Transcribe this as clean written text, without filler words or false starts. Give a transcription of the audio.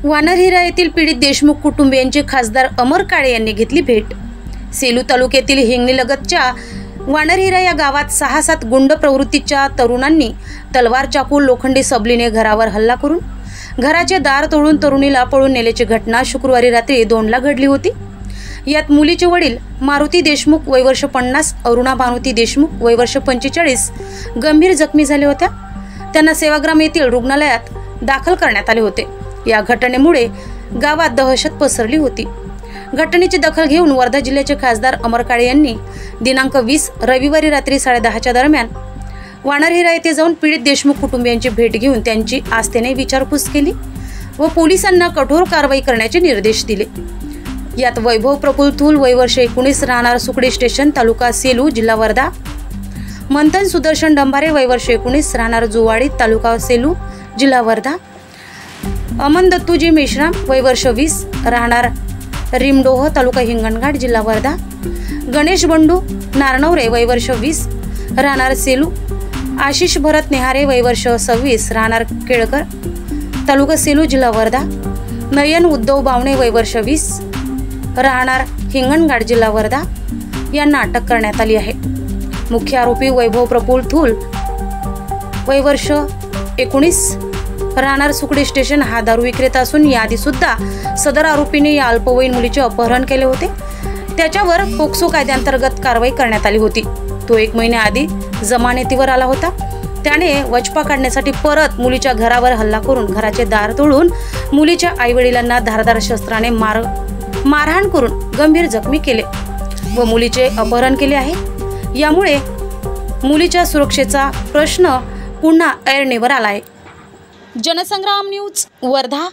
वानरहिरा येथील पीडित देशमुख कुटुंबियांची खासदार अमर काळे यांनी घेतली भेट। सेलू तालुक्यातील हिंगणीलगतच्या वानरहिरा या गावात 6-7 गुंड प्रवृत्तीच्या तरुणांनी तलवार, चाकू, लोखंडी सबलीने घरावर हल्ला करून घराचे दार तोडून तरुणीला पळून नेल्याची घटना शुक्रवारी रात्री 2ला घडली होती। यात मुलीचे वडील मारुती देशमुख वय वर्ष 50, अरुणा भानुती देशमुख वय वर्ष 45 गंभीर जखमी झाले होत्या। त्यांना सेवाग्राम येथील रुग्णालयात दाखल करण्यात आले होते। या घटनेमुळे गावात दहशत पसरली होती। घटनेची दखल घेऊन वर्धा जिल्ह्याचे खासदार अमर काळे यांनी दिनांक 20 रविवारी रात्री 10:30च्या दरम्यान वानरहिरा येथे जाऊन पीडित देशमुख कुटुंबियांची भेट घेऊन त्यांची आस्थेने विचारपूस केली व पोलिसांना कठोर कारवाई करण्याचे निर्देश दिले। यात वैभव प्रफुल्ल थूल वय वर्ष 19 राहणार सुकडी स्टेशन तालुका सेलू जिल्हा वर्धा, मंथन सुदर्शन डंबारे वय वर्ष 19 राहणार जुवाडी तालुका सेलू जिल्हा वर्धा, अमन दत्तूजी मेश्राम वय वर्ष 20 राहणार रिमडोह तालुका हिंगणघाट जिल्हा वर्धा, गणेश बंडू नारनवरे वय वर्ष 20 राहणार सेलू, आशिष भरत नेहारे वय वर्ष 26 राहणार केळकर तालुका सेलू जिल्हा वर्धा, नयन उद्धव बावणे वय वर्ष 20 राहणार हिंगणघाट जिल्हा वर्धा यांना अटक करण्यात आली आहे। मुख्य आरोपी वैभव प्रफुल्ल थूल वय वर्ष 19 राहणार सुकडी स्टेशन हा दारू विक्रेता असून याआधी सुद्धा सदर आरोपीने या अल्पवयीन मुलीचे अपहरण केले होते। त्याच्यावर पोक्सो कायद्याअंतर्गत कारवाई करण्यात आली होती। तो 1 महिन्याआधी जमानतीवर आला होता। त्याने वचपा काढण्यासाठी परत मुलीच्या घरावर हल्ला करून घराचे दार तोडून मुलीच्या आईवडिलांना धारदार शस्त्राने मारहाण करून गंभीर जखमी केले व मुलीचे अपहरण केले आहे। यामुळे मुलीच्या सुरक्षेचा प्रश्न पुन्हा ऐरणीवर आला आहे। जनसंग्राम न्यूज वर्धा।